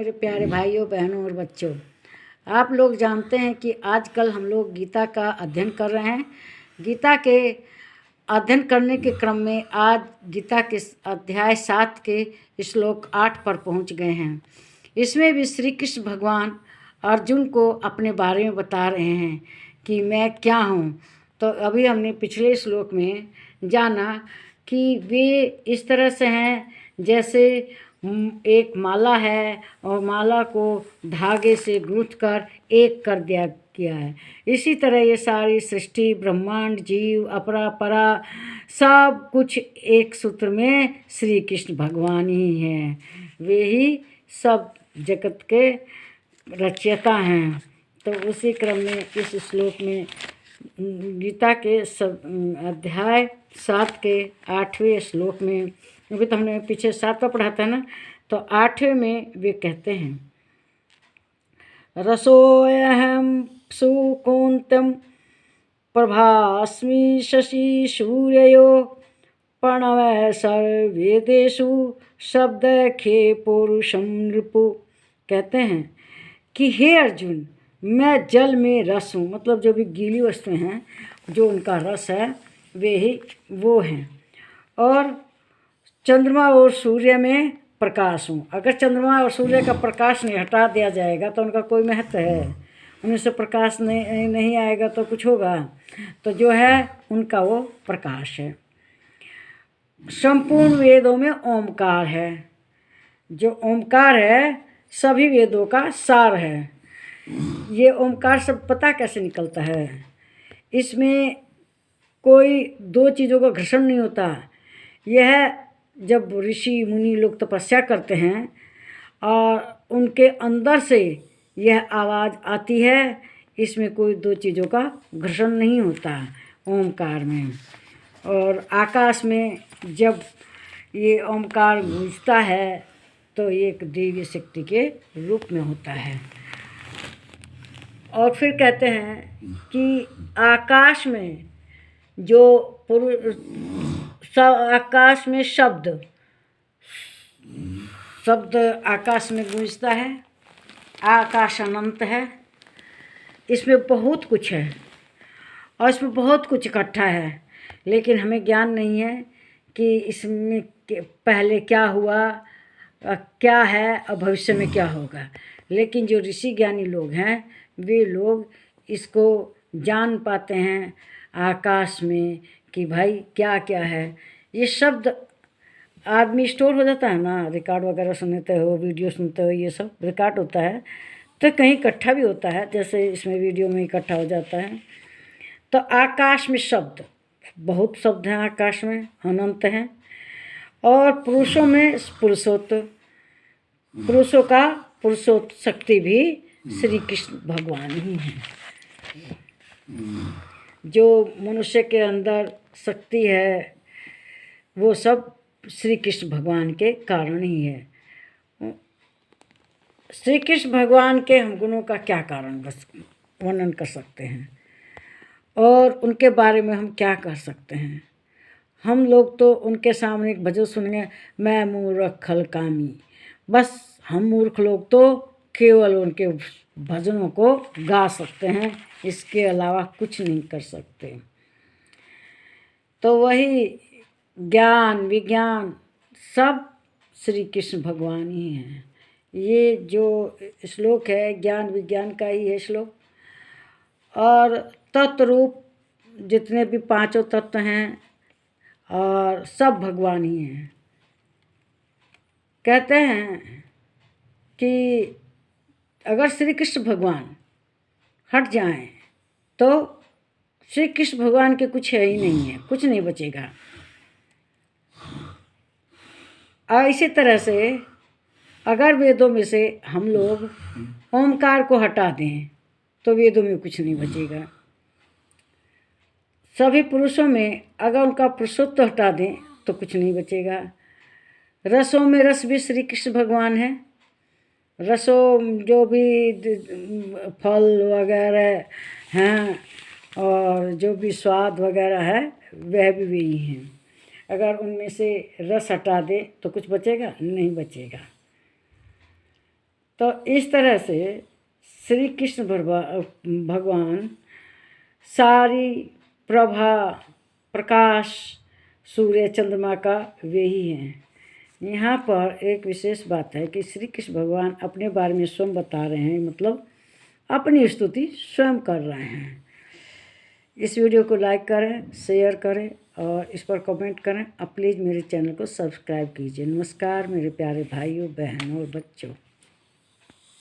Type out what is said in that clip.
मेरे प्यारे भाइयों बहनों और बच्चों, आप लोग जानते हैं कि आजकल हम लोग गीता का अध्ययन कर रहे हैं। गीता के अध्ययन करने के क्रम में आज गीता के अध्याय 7 के श्लोक 8 पर पहुंच गए हैं। इसमें भी श्री कृष्ण भगवान अर्जुन को अपने बारे में बता रहे हैं कि मैं क्या हूँ। तो अभी हमने पिछले श्लोक में जाना कि वे इस तरह से हैं जैसे एक माला है और माला को धागे से गूंथकर एक कर दिया किया है। इसी तरह ये सारी सृष्टि, ब्रह्मांड, जीव, अपरा परा सब कुछ एक सूत्र में श्री कृष्ण भगवान ही हैं। वे ही सब जगत के रचयिता हैं। तो उसी क्रम में इस श्लोक में गीता के सब अध्याय 7 के 8वें श्लोक में, अभी तो हमने पीछे 7वां पढ़ा था ना, तो 8वें में वे कहते हैं, रसोऽयं सुकौन्त्यं प्रभास्मि शशि सूर्ययोः प्रणवः सर्ववेदेषु शब्दखे पुरुषं नृपु। कहते हैं कि हे अर्जुन, मैं जल में रस हूँ, मतलब जो भी गीली वस्तुएं हैं जो उनका रस है वे ही वो हैं, और चंद्रमा और सूर्य में प्रकाश हूँ। अगर चंद्रमा और सूर्य का प्रकाश नहीं हटा दिया जाएगा तो उनका कोई महत्व है? उनमें से प्रकाश नहीं आएगा तो कुछ होगा? तो जो है उनका वो प्रकाश है। संपूर्ण वेदों में ओमकार है। जो ओमकार है सभी वेदों का सार है। ये ओमकार सब पता कैसे निकलता है? इसमें कोई दो चीज़ों का घर्षण नहीं होता। यह जब ऋषि मुनि लोग तपस्या करते हैं और उनके अंदर से यह आवाज़ आती है, इसमें कोई दो चीज़ों का घर्षण नहीं होता ओमकार में। और आकाश में जब ये ओमकार गूंजता है तो ये एक दिव्य शक्ति के रूप में होता है। और फिर कहते हैं कि आकाश में जो आकाश में शब्द आकाश में गूंजता है। आकाश अनंत है, इसमें बहुत कुछ है और इसमें बहुत कुछ इकट्ठा है, लेकिन हमें ज्ञान नहीं है कि इसमें पहले क्या हुआ, क्या है और भविष्य में क्या होगा। लेकिन जो ऋषि ज्ञानी लोग हैं वे लोग इसको जान पाते हैं आकाश में कि भाई क्या क्या है। ये शब्द आदमी स्टोर हो जाता है ना, रिकॉर्ड वगैरह सुनते हो, वीडियो सुनते हो, ये सब रिकॉर्ड होता है तो कहीं इकट्ठा भी होता है, जैसे इसमें वीडियो में इकट्ठा हो जाता है। तो आकाश में शब्द, बहुत शब्द हैं आकाश में, अनंत हैं। और पुरुषों में पुरुषोत्त, पुरुषों का पुरुषोत्त शक्ति भी श्री कृष्ण भगवान ही हैं। जो मनुष्य के अंदर शक्ति है वो सब श्री कृष्ण भगवान के कारण ही है। श्री कृष्ण भगवान के हम गुणों का क्या कारण बस वर्णन कर सकते हैं और उनके बारे में हम क्या कर सकते हैं? हम लोग तो उनके सामने एक भजन सुनेंगे, मैं मूर्ख खल कामी। बस हम मूर्ख लोग तो केवल उनके भजनों को गा सकते हैं, इसके अलावा कुछ नहीं कर सकते। तो वही ज्ञान विज्ञान सब श्री कृष्ण भगवान ही हैं। ये जो श्लोक है ज्ञान विज्ञान का ही है श्लोक। और तत्व रूप जितने भी पांचों तत्व हैं और सब भगवान ही हैं। कहते हैं कि अगर श्री कृष्ण भगवान हट जाएं तो श्री कृष्ण भगवान के कुछ है ही नहीं है, कुछ नहीं बचेगा। और इसी तरह से अगर वेदों में से हम लोग ओमकार को हटा दें तो वेदों में कुछ नहीं बचेगा। सभी पुरुषों में अगर उनका पुरुषत्व हटा दें तो कुछ नहीं बचेगा। रसों में रस भी श्री कृष्ण भगवान है। रसों जो भी फल वगैरह हैं और जो भी स्वाद वगैरह है वह भी वही हैं। अगर उनमें से रस हटा दे तो कुछ बचेगा? नहीं बचेगा। तो इस तरह से श्री कृष्ण भगवान सारी प्रभा प्रकाश सूर्य चंद्रमा का वे ही हैं। यहाँ पर एक विशेष बात है कि श्री कृष्ण भगवान अपने बारे में स्वयं बता रहे हैं, मतलब अपनी स्तुति स्वयं कर रहे हैं। इस वीडियो को लाइक करें, शेयर करें और इस पर कमेंट करें। अब प्लीज़ मेरे चैनल को सब्सक्राइब कीजिए। नमस्कार मेरे प्यारे भाइयों, बहनों और बच्चों।